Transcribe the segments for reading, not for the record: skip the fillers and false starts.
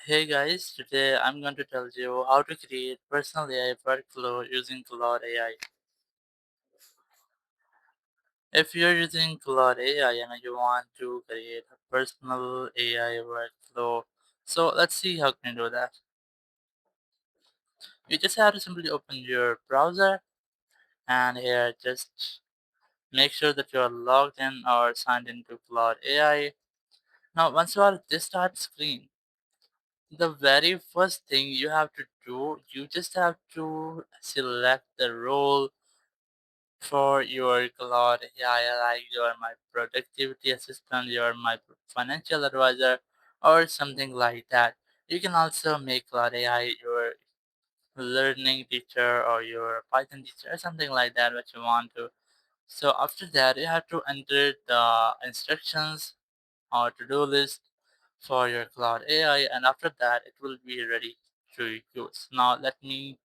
Hey guys, today I'm going to tell you how to create personal AI workflow using Claude AI. If you're using Claude AI and you want to create a personal AI workflow, so let's see how can you do that. You just have to simply open your browser and here just make sure that you're logged in or signed into Claude AI. Now once you are at this start screen, the very first thing you have to do, you just have to select the role for your Claude AI, like you're my productivity assistant, you're my financial advisor, or something like that. You can also make Claude AI your learning teacher or your Python teacher or something like that what you want to. So after that, you have to enter the instructions or to-do list for your Claude AI, and after that, it will be ready to use. Now let me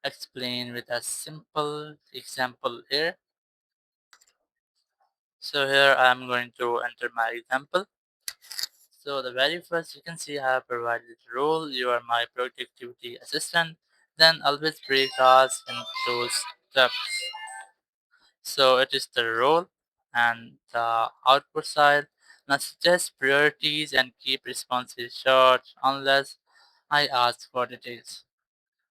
explain with a simple example here. So here I'm going to enter my example. So the very first you can see I have provided role, you are my productivity assistant. Then always break tasks into steps. So it is the role and the output side. Now suggest priorities and keep responses short unless I ask for details.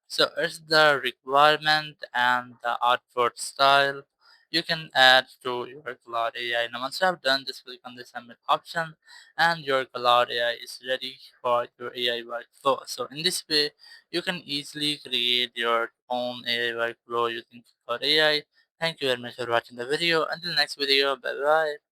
So it's the requirement and the output style you can add to your Cloud AI. Now once you have done, just click on the submit option and your Cloud AI is ready for your AI workflow. So in this way, you can easily create your own AI workflow using Cloud AI. Thank you very much for watching the video. Until next video, bye bye.